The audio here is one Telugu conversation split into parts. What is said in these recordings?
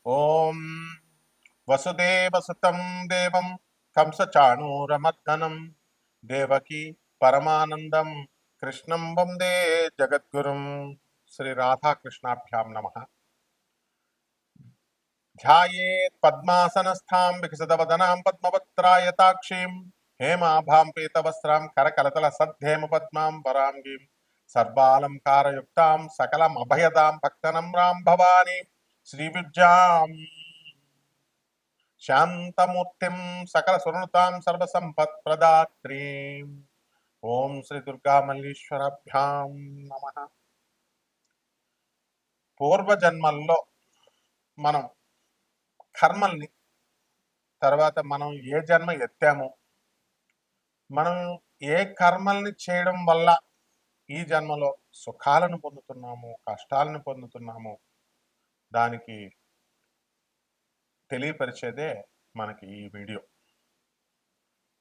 ఓం వసుదేవసుతం దేవం కంసచాణూరమర్దనం దేవకి పరమానందం కృష్ణం వందే జగద్గురుం. శ్రీ రాధాకృష్ణాభ్యాం నమః. ధ్యాయేత్ పద్మాసనస్థాం వికసితవదనాం పద్మపత్రాయతాక్షీం హేమాభాం పీతవస్త్రాం కరకలతల సద్ధేమ పద్మాం వరాంగీం సర్వాలంకారయుక్తాం సకలమభయదాం భక్తనమ్రాం భవానీ శ్రీవిద్యాం శాంతమూర్తిం సకల సునృతాం సర్వసంపత్ప్రదాత్రీం. ఓం శ్రీ దుర్గామల్లీశ్వరాభ్యాం నమః. పూర్వజన్మల్లో మనం కర్మల్ని, తర్వాత మనం ఏ జన్మ ఎత్తాము, మనం ఏ కర్మల్ని చేయడం వల్ల ఈ జన్మలో సుఖాలను పొందుతున్నాము, కష్టాలను పొందుతున్నాము, దానికి తెలియపరిచేదే మనకి ఈ వీడియో.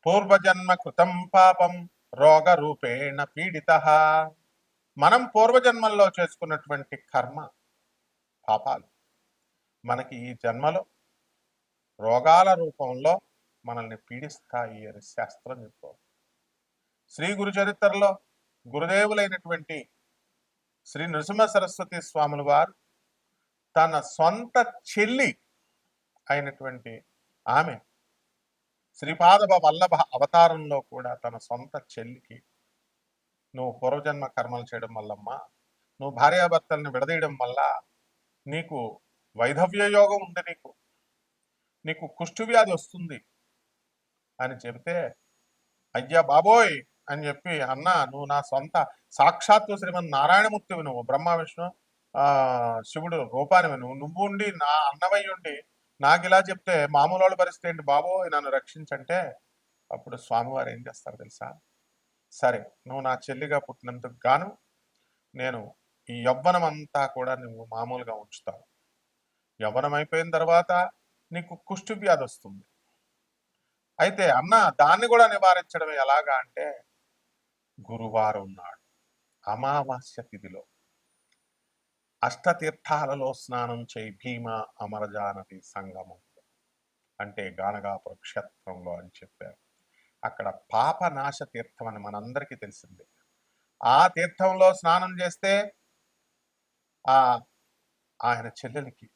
పూర్వజన్మ కృతం పాపం రోగ రూపేణ పీడిత. మనం పూర్వజన్మల్లో చేసుకున్నటువంటి కర్మ పాపాలు మనకి ఈ జన్మలో రోగాల రూపంలో మనల్ని పీడిస్తాయి అని శాస్త్రం చెప్తోంది. శ్రీ గురు చరిత్రలో గురుదేవులైనటువంటి శ్రీ నృసింహ సరస్వతి స్వాముల వారు తన సొంత చెల్లి అయినటువంటి ఆమె శ్రీపాద వల్లభ అవతారంలో కూడా తన సొంత చెల్లికి, నువ్వు పూర్వజన్మ కర్మలు చేయడం వల్లమ్మా, నువ్వు భార్యాభర్తల్ని విడదీయడం వల్ల నీకు వైధవ్య యోగం ఉంది, నీకు కుష్టు వ్యాధి వస్తుంది అని చెబితే, అయ్యా బాబోయ్ అని చెప్పి, అన్న నువ్వు నా సొంత సాక్షాత్తు శ్రీమన్ నారాయణమూర్తివి, నువ్వు బ్రహ్మ విష్ణు శివుడు రూపానివి, నువ్వు ఉండి నా అన్నవై ఉండి నాకు ఇలా చెప్తే మామూలు వాళ్ళ పరిస్థితి ఏంటి బాబోయ్, నన్ను రక్షించంటే అప్పుడు స్వామివారు ఏం చేస్తారు తెలుసా? సరే, నువ్వు నా చెల్లిగా పుట్టినందుకు గాను నేను ఈ యవ్వనం అంతా కూడా నువ్వు మామూలుగా ఉంచుతావు. యవ్వనం అయిపోయిన తర్వాత నీకు కుష్టు వ్యాధి వస్తుంది. అయితే అన్న దాన్ని కూడా నివారించడం ఎలాగా అంటే, గురువారం నాడు అమావాస్య తిథిలో అష్టతీర్థాలలో స్నానం చేయి భీమ అమరజానది సంగమం, అంటే గానగాపుర క్షేత్రంలో అని చెప్పారు. అక్కడ పాపనాశ తీర్థం అని మనందరికీ తెలిసిందే. ఆ తీర్థంలో స్నానం చేస్తే ఆయన చెల్లెలికి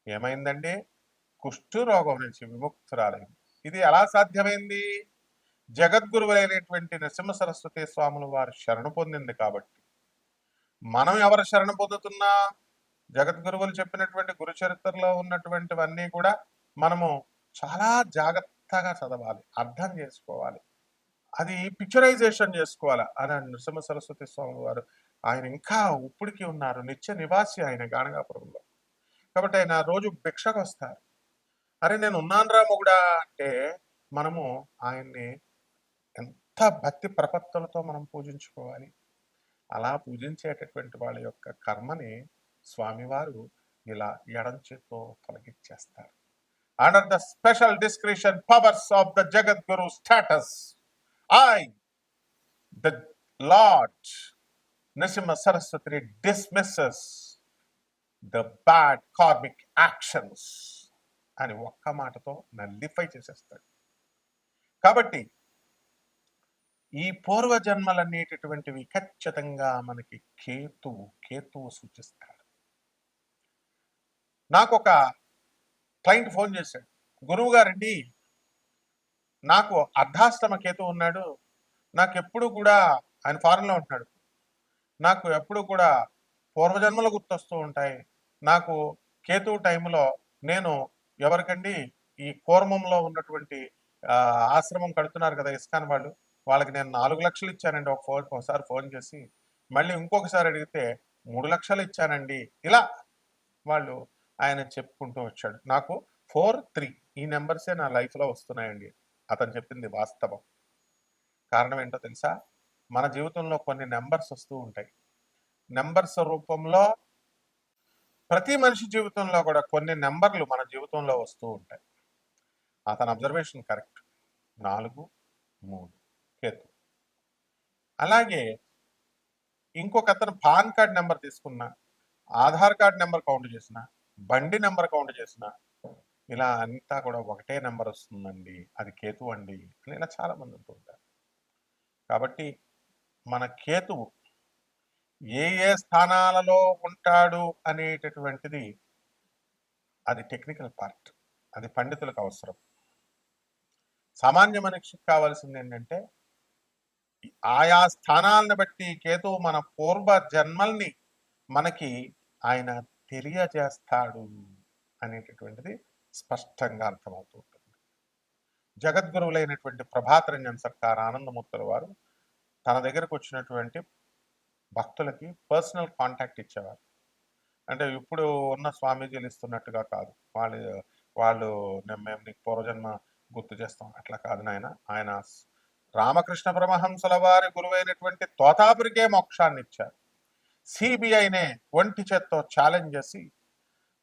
ఏమైందండి? కుష్టు రోగం నుంచి విముక్తురాలైంది. ఇది ఎలా సాధ్యమైంది? జగద్గురువులైనటువంటి నరసింహ సరస్వతి స్వాముల వారు శరణు పొందింది కాబట్టి. మనం ఎవరు శరణు పొందుతున్నా, జగద్గురువులు చెప్పినటువంటి గురు చరిత్రలో ఉన్నటువంటివన్నీ కూడా మనము చాలా జాగ్రత్తగా చదవాలి, అర్థం చేసుకోవాలి, అది పిక్చరైజేషన్ చేసుకోవాలి. అని నరసింహ సరస్వతి స్వామి వారు ఆయన ఇంకా ఇప్పటికీ ఉన్నారు, నిత్య నివాసి ఆయన గానగాపురంలో. కాబట్టి ఆయన రోజు భిక్షకు వస్తారు. అరే నేను ఉన్నానురా మొగుడా అంటే మనము ఆయన్ని ఎంత భక్తి ప్రపత్తులతో మనం పూజించుకోవాలి. అలా పూజించేటటువంటి వాళ్ళ యొక్క కర్మని స్వామివారు ఇలా ఎడం చేత్తో తొలగించేస్తారు. Under the special discretion powers of the Jagadguru status, I, the Lord Nrsimha Saraswati dismisses the bad karmic actions అని ఒక్క మాటతో నల్లిఫై చేసేస్తాడు. కాబట్టి ఈ పూర్వజన్మలనేటటువంటివి ఖచ్చితంగా మనకి కేతువు సూచిస్తాడు. నాకు ఒక క్లయింట్ ఫోన్ చేశాడు, గురువు గారండి నాకు అర్ధాష్టమ కేతు ఉన్నాడు, నాకు ఎప్పుడు కూడా, ఆయన ఫారెన్లో ఉంటున్నాడు, నాకు ఎప్పుడు కూడా పూర్వజన్మలు గుర్తొస్తూ ఉంటాయి. నాకు కేతు టైంలో నేను ఎవరికండి ఈ కూర్మంలో ఉన్నటువంటి ఆశ్రమం కడుతున్నారు కదా ఇస్కాన్ వాళ్ళు, వాళ్ళకి నేను 4 లక్షలు ఇచ్చానండి ఒకసారి ఫోన్ చేసి, మళ్ళీ ఇంకొకసారి అడిగితే 3 లక్షలు ఇచ్చానండి. ఇలా వాళ్ళు ఆయన చెప్పుకుంటూ వచ్చాడు. నాకు 4-3 ఈ నెంబర్సే నా లైఫ్లో వస్తున్నాయండి. అతను చెప్పింది వాస్తవం. కారణం ఏంటో తెలుసా? మన జీవితంలో కొన్ని నెంబర్స్ వస్తూ ఉంటాయి. నెంబర్స్ రూపంలో ప్రతి మనిషి జీవితంలో కూడా కొన్ని నెంబర్లు మన జీవితంలో వస్తూ ఉంటాయి. అతని అబ్జర్వేషన్ కరెక్ట్. 4-3 కేతు. అలాగే ఇంకొక అతను పాన్ కార్డ్ నెంబర్ తీసుకున్నా, ఆధార్ కార్డ్ నెంబర్ కౌంట్ చేసిన బండి నెంబర్ కౌంట్ చేసినా ఇలా అంతా కూడా ఒకటే నెంబర్ వస్తుందండి, అది కేతు అండి అని ఇలా చాలా మంది అంటూ ఉంటారు. కాబట్టి మన కేతువు ఏ ఏ స్థానాలలో ఉంటాడు అనేటటువంటిది అది టెక్నికల్ పార్ట్, అది పండితులకు అవసరం. సామాన్య మనిషికి కావాల్సింది ఏంటంటే ఆయా స్థానాలను బట్టి కేతువు మన పూర్వ జన్మల్ని మనకి ఆయన తెలియజేస్తాడు అనేటటువంటిది స్పష్టంగా అర్థమవుతూ ఉంటుంది. జగద్గురువులైనటువంటి ప్రభాత్ రంజన్ సర్కార్ ఆనందమూర్తుల వారు తన దగ్గరకు వచ్చినటువంటి భక్తులకి పర్సనల్ కాంటాక్ట్ ఇచ్చేవారు. అంటే ఇప్పుడు ఉన్న స్వామీజీలు ఇస్తున్నట్టుగా కాదు. వాళ్ళు మేము నీకు పూర్వజన్మ గుర్తు చేస్తాం అట్లా కాదు నాయన. ఆయన రామకృష్ణ పరమహంసల వారి గురువైనటువంటి తోతాపురికే మోక్షాన్ని ఇచ్చారు. సిబిఐనే ఒంటి చేత్తో ఛాలెంజ్ చేసి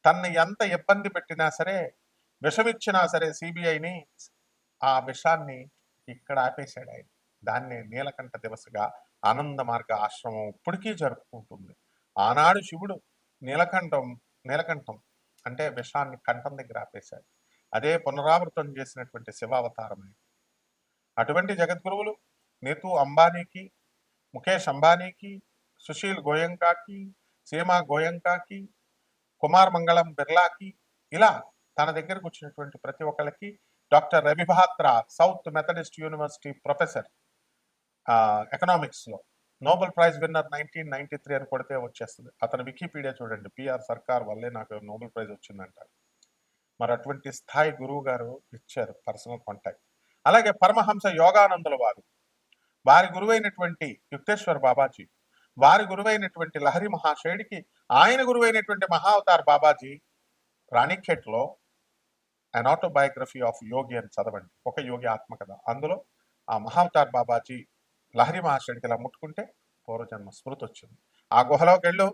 తన్ని ఎంత ఇబ్బంది పెట్టినా సరే, విషమిచ్చినా సరే సిబిఐని, ఆ విషాన్ని ఇక్కడ ఆపేశాడు ఆయన. దాన్నే నీలకంఠ దివసగా ఆనంద మార్గ ఆశ్రమం ఇప్పటికీ జరుపుకుంటుంది. ఆనాడు శివుడు నీలకంఠం అంటే విషాన్ని కంఠం దగ్గర ఆపేశాడు. అదే పునరావృతం చేసినటువంటి శివావతారమే. అటువంటి జగద్గురువులు నీతూ అంబానీకి, ముఖేష్ అంబానీకి, సుశీల్ గోయంకాకి, సీమా గోయంకాకి, కుమార్ మంగళం బిర్లాకి, ఇలా తన దగ్గరకు వచ్చినటువంటి ప్రతి ఒక్కరికి, doctor Ravi Batra South Methodist University professor ఎకనామిక్స్లో నోబెల్ ప్రైజ్ విన్నర్ 1993 అని కొడితే వచ్చేస్తుంది. అతను వికీపీడియా చూడండి, పిఆర్ సర్కార్ వల్లే నాకు నోబెల్ ప్రైజ్ వచ్చిందంటారు. మరి అటువంటి స్థాయి గురువు గారు ఇచ్చారు పర్సనల్ కాంటాక్ట్. అలాగే పరమహంస యోగానందుల వారి గురువైనటువంటి యుక్తేశ్వర్ బాబాజీ, వారి గురువైనటువంటి లహరి మహాశయుడికి ఆయన గురువైనటువంటి మహావతార్ బాబాజీ రాణిఖేట్లో అన్ ఆటోబయోగ్రఫీ ఆఫ్ యోగి అని చదవండి, ఒక యోగి ఆత్మకథ. అందులో ఆ మహావతార్ బాబాజీ లహరి మహాశయుడికి ఇలా ముట్టుకుంటే పూర్వజన్మ స్మృతి వచ్చింది. ఆ గుహలోకి వెళ్ళు,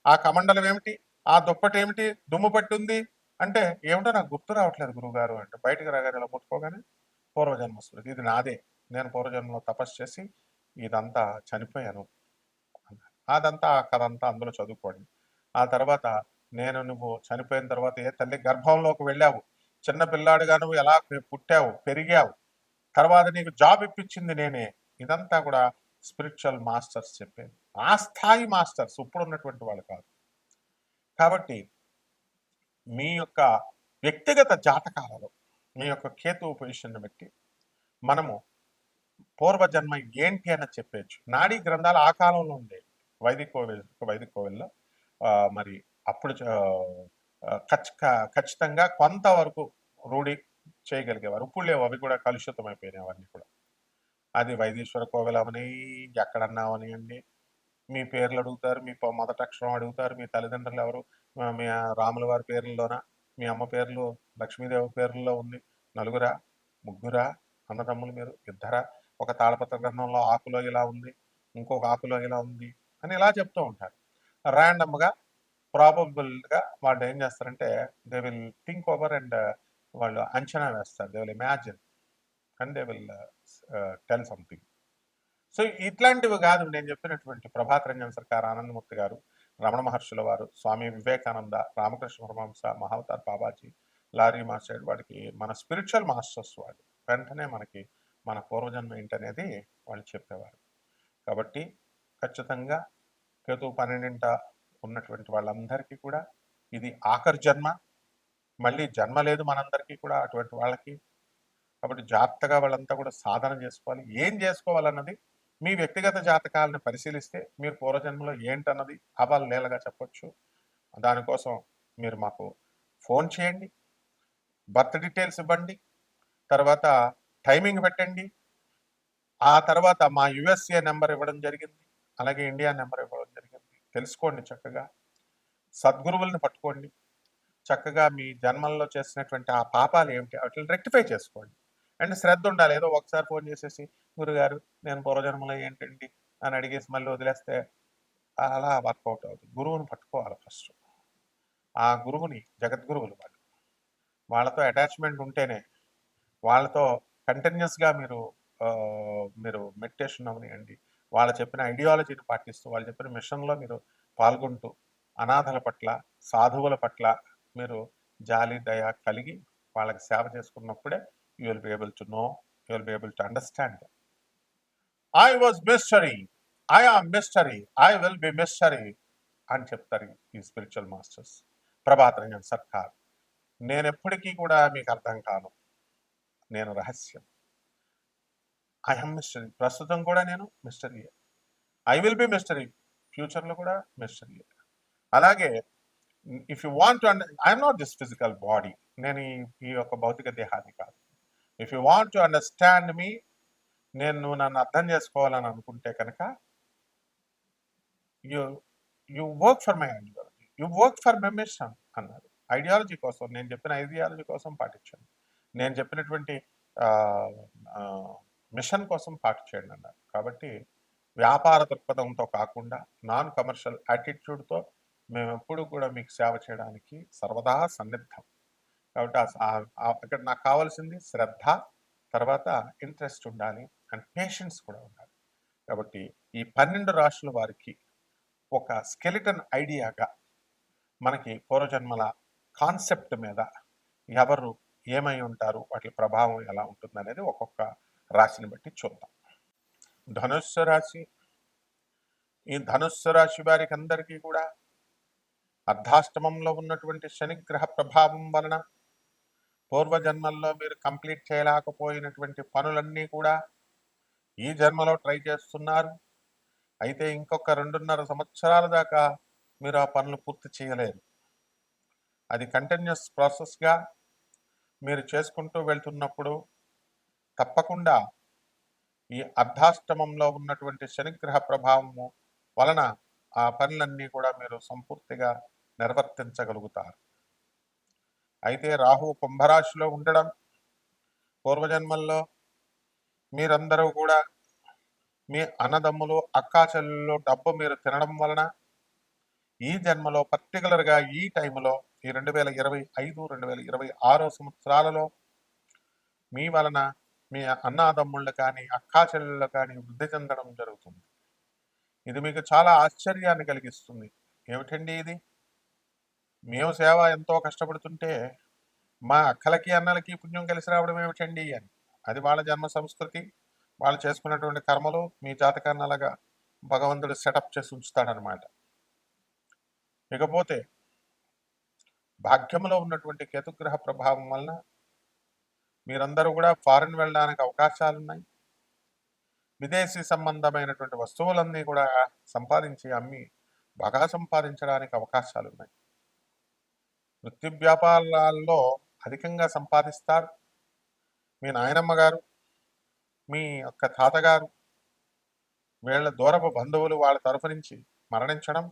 ఆ కమండలం ఏమిటి, ఆ దుప్పటి ఏమిటి, దుమ్ము పట్టుంది అంటే ఏమిటో నాకు గుర్తు రావట్లేదు గురువుగారు అంటే, బయటకు రాగానే ఇలా ముట్టుకోగానే పూర్వజన్మ స్మృతి, ఇది నాదే, నేను పూర్వజన్మలో తపస్సు చేసి ఇదంతా చనిపోయాను. అదంతా ఆ కథ అంతా అందులో చదువుకోండి. ఆ తర్వాత నువ్వు చనిపోయిన తర్వాత ఏ తల్లి గర్భంలోకి వెళ్ళావు, చిన్న పిల్లాడుగా నువ్వు ఎలా పుట్టావు, పెరిగావు, తర్వాత నీకు జాబ్ ఇప్పించింది నేనే, ఇదంతా కూడా స్పిరిచువల్ మాస్టర్స్ చెప్పేది. ఆ స్థాయి మాస్టర్స్ ఇప్పుడు ఉన్నటువంటి వాళ్ళు కాదు. కాబట్టి మీ యొక్క వ్యక్తిగత జాతకాలలో మీ యొక్క కేతువు పొజిషన్ బట్టి మనము పూర్వజన్మ ఏంటి అని చెప్పచ్చు. నాడీ గ్రంథాలు ఆ కాలంలో ఉండేవి. వైదిక కోవిల్లో మరి అప్పుడు ఖచ్చితంగా కొంతవరకు రూఢి చేయగలిగేవారు. ఇప్పుడు లేవు, అవి కూడా కలుషితం అయిపోయినాయి అవన్నీ కూడా. అది వైదీశ్వర కోవిల్ అవని, ఎక్కడన్నా అవనియండి, మీ పేర్లు అడుగుతారు, మీ మొదటి అక్షరం అడుగుతారు, మీ తల్లిదండ్రులు ఎవరు, మీ రాముల వారి పేర్లలోనా, మీ అమ్మ పేర్లు లక్ష్మీదేవి పేర్లలో ఉంది, నలుగురా ముగ్గురా అన్నదమ్ములు మీరు, ఇద్దరా, ఒక తాళపత్ర గ్రంథంలో ఆకులో ఇలా ఉంది, ఇంకొక ఆకులో ఇలా ఉంది అని ఇలా చెప్తూ ఉంటారు. ర్యాండమ్గా ప్రాబబుల్గా వాళ్ళు ఏం చేస్తారంటే they will think over and వాళ్ళు అంచనా వేస్తారు, they will imagine and they will tell something. So ఇట్లాంటివి కాదు నేను చెప్పినటువంటి ప్రభాత్ రంజన్ సర్కార్ ఆనందమూర్తి గారు, రమణ మహర్షుల వారు, స్వామి వివేకానంద, రామకృష్ణ పరమహంస, మహావతార్ బాబాజీ, లారీ మాస్టర్, వాడికి మన స్పిరిచువల్ మాస్టర్స్ వాళ్ళు వెంటనే మనకి మన పూర్వజన్మ ఏంటనేది వాళ్ళు చెప్పేవారు. కాబట్టి ఖచ్చితంగా కేతు 12 ఉన్నటువంటి వాళ్ళందరికీ కూడా ఇది ఆఖరి జన్మ, మళ్ళీ జన్మ లేదు మనందరికీ కూడా అటువంటి వాళ్ళకి. కాబట్టి జాగ్రత్తగా వాళ్ళంతా కూడా సాధన చేసుకోవాలి. ఏం చేసుకోవాలన్నది మీ వ్యక్తిగత జాతకాలను పరిశీలిస్తే మీరు పూర్వజన్మలో ఏంటన్నది అవలీలగా చెప్పొచ్చు. దానికోసం మీరు మాకు ఫోన్ చేయండి, బర్త్ డీటెయిల్స్ ఇవ్వండి, తర్వాత టైమింగ్ పెట్టండి, ఆ తర్వాత మా యుఎస్ఏ నెంబర్ ఇవ్వడం జరిగింది, అలాగే ఇండియా నెంబర్ ఇవ్వడం జరిగింది. తెలుసుకోండి చక్కగా, సద్గురువుల్ని పట్టుకోండి, చక్కగా మీ జన్మల్లో చేసినటువంటి ఆ పాపాలు ఏమిటి వాటిని రెక్టిఫై చేసుకోండి. అండ్ శ్రద్ధ ఉండాలి. ఏదో ఒకసారి ఫోన్ చేసేసి గురుగారు నేను పూర్వజన్మలో ఏంటండి అని అడిగేసి మళ్ళీ వదిలేస్తే అలా వర్కౌట్ అవుతుంది. గురువుని పట్టుకోవాలి ఫస్ట్. ఆ గురువుని జగద్గురువులు వాళ్ళతో అటాచ్మెంట్ ఉంటేనే, వాళ్ళతో కంటిన్యూస్గా మీరు మెడిటేషన్ అవనియండి, వాళ్ళు చెప్పిన ఐడియాలజీని పాటిస్తూ, వాళ్ళు చెప్పిన మిషన్లో మీరు పాల్గొంటూ, అనాథల పట్ల, సాధువుల పట్ల మీరు జాలి దయ కలిగి వాళ్ళకి సేవ చేసుకున్నప్పుడే you will be able to know, you will be able to understand. I was mystery, I am mystery, I will be mystery అని చెప్తారు ఈ స్పిరిచువల్ మాస్టర్స్. ప్రభాత్ రంజన్ సర్కార్, నేను ఎప్పటికీ కూడా మీకు అర్థం కాను, నేను రహస్యం. ఐ ఆమ్ మిస్టరీ, ప్రస్తుతం కూడా నేను మిస్టరీయే. ఐ విల్ బి మిస్టరీ, ఫ్యూచర్లో కూడా మిస్టరీయే. అలాగే if you want to I'm not this physical body, నేను ఈ యొక్క భౌతిక దేహాన్ని కాదు. If you want to understand me, నువ్వు నన్ను అర్థం చేసుకోవాలని అనుకుంటే కనుక you work for my ideology, you work for my mission అన్నారు. ఐడియాలజీ కోసం, నేను చెప్పిన ఐడియాలజీ కోసం పాటించండి, నేను చెప్పినటువంటి మిషన్ కోసం పాటు చేయండి అన్నారు. కాబట్టి వ్యాపార దృక్పథంతో కాకుండా నాన్ కమర్షియల్ యాటిట్యూడ్తో మేము ఎప్పుడు కూడా మీకు సేవ చేయడానికి సర్వదా సన్నిద్ధం. కాబట్టి అక్కడ నాకు కావాల్సింది శ్రద్ధ, తర్వాత ఇంట్రెస్ట్ ఉండాలి, అండ్ పేషెన్స్ కూడా ఉండాలి. కాబట్టి ఈ 12 రాశుల వారికి ఒక స్కెలిటన్ ఐడియాగా మనకి పూర్వజన్మల కాన్సెప్ట్ మీద ఎవరు ఏమై ఉంటారు, వాటి ప్రభావం ఎలా ఉంటుంది అనేది ఒక్కొక్క రాశిని బట్టి చూద్దాం. ధనుస్సు రాశి, ఈ ధనుస్సు రాశి వారికి అందరికీ కూడా అర్ధాష్టమంలో ఉన్నటువంటి శనిగ్రహ ప్రభావం వలన పూర్వజన్మల్లో మీరు కంప్లీట్ చేయలేకపోయినటువంటి పనులన్నీ కూడా ఈ జన్మలో ట్రై చేస్తున్నారు. అయితే ఇంకొక 2.5 సంవత్సరాల దాకా మీరు ఆ పనులు పూర్తి చేయలేరు. అది కంటిన్యూస్ ప్రాసెస్గా మీరు చేసుకుంటూ వెళ్తున్నప్పుడు తప్పకుండా ఈ అర్ధాష్టమంలో ఉన్నటువంటి శనిగ్రహ ప్రభావము వలన ఆ పనులన్నీ కూడా మీరు సంపూర్తిగా నిర్వర్తించగలుగుతారు. అయితే రాహు కుంభరాశిలో ఉండడం, పూర్వజన్మల్లో మీరందరూ కూడా మీ అన్నదమ్ములు అక్కా చెల్లెళ్ళు డబ్బు మీరు తినడం వలన ఈ జన్మలో పర్టికులర్గా ఈ టైంలో ఈ 2025, 2026 సంవత్సరాలలో మీ వలన మీ అన్నాదమ్ముళ్ళు కానీ అక్కా చెల్లెళ్ళు కానీ వృద్ధి చెందడం జరుగుతుంది. ఇది మీకు చాలా ఆశ్చర్యాన్ని కలిగిస్తుంది. ఏమిటండి ఇది, మేము సేవ ఎంతో కష్టపడుతుంటే మా అక్కలకి అన్నలకి పుణ్యం కలిసి రావడం ఏమిటండి అని. అది వాళ్ళ జన్మ సంస్కృతి, వాళ్ళు చేసుకున్నటువంటి కర్మలు మీ జాతకాన్ని అలాగా భగవంతుడు సెటప్ చేసి ఉంచుతాడనమాట. ఇకపోతే భాగ్యంలో ఉన్నటువంటి కేతుగ్రహ ప్రభావం వలన మీరందరూ కూడా ఫారిన్ వెళ్ళడానికి అవకాశాలు ఉన్నాయి. విదేశీ సంబంధమైనటువంటి వస్తువులన్నీ కూడా సంపాదించి అమ్మి బాగా సంపాదించడానికి అవకాశాలు ఉన్నాయి. వృత్తి వ్యాపారాల్లో అధికంగా సంపాదిస్తారు. మీ నాయనమ్మ గారు, మీ యొక్క తాతగారు, వీళ్ళ దూరపు బంధువులు వాళ్ళ తరఫు నుంచి మరణించడం,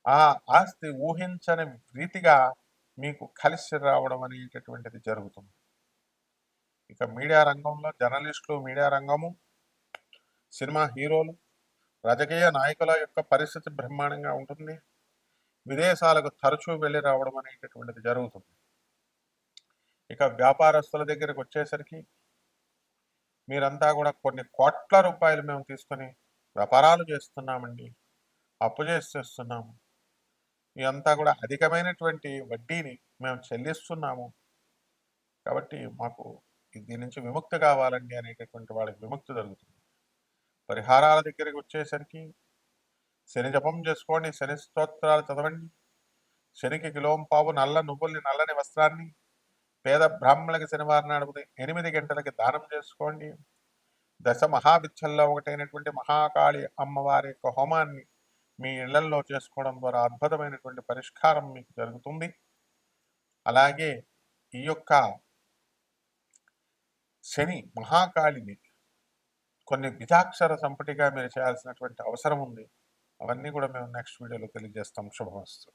ఆ ఆస్తి ఊహించని రీతిగా మీకు కలిసి రావడం అనేటటువంటిది జరుగుతుంది. ఇక మీడియా రంగంలో జర్నలిస్టులు, మీడియా రంగము, సినిమా హీరోలు, రాజకీయ నాయకుల యొక్క పరిస్థితి బ్రహ్మాండంగా ఉంటుంది. విదేశాలకు తరచూ వెళ్ళి రావడం అనేటటువంటిది జరుగుతుంది. ఇక వ్యాపారస్తుల దగ్గరికి వచ్చేసరికి మీరంతా కూడా కొన్ని కోట్ల రూపాయలు మేము తీసుకొని వ్యాపారాలు చేస్తున్నామండి, అప్పు చేస్తున్నాము, ఇదంతా కూడా అధికమైనటువంటి వడ్డీని మేము చెల్లిస్తున్నాము, కాబట్టి మాకు దీని నుంచి విముక్తి కావాలండి అనేటటువంటి వాళ్ళకి విముక్తి జరుగుతుంది. పరిహారాల దగ్గరికి వచ్చేసరికి శని జపం చేసుకోండి, శని స్తోత్రాలు చదవండి, శనికి కిలోంపావు నల్ల నువ్వుల్ని, నల్లని వస్త్రాన్ని పేద బ్రాహ్మణులకి శనివారం నాడు 8 గంటలకి దానం చేసుకోండి. దశ మహావిచ్చల్లో ఒకటైనటువంటి మహాకాళి అమ్మవారి యొక్క హోమాన్ని మీ ఇళ్లల్లో చేసుకోవడం ద్వారా అద్భుతమైనటువంటి పరిష్కారం మీకు జరుగుతుంది. అలాగే ఈ యొక్క శని మహాకాళిని కొన్ని బీజాక్షర సంపుటిగా మీరు చేయాల్సినటువంటి అవసరం ఉంది. అవన్నీ కూడా మేము నెక్స్ట్ వీడియోలో తెలియజేస్తాం. శుభమస్తు.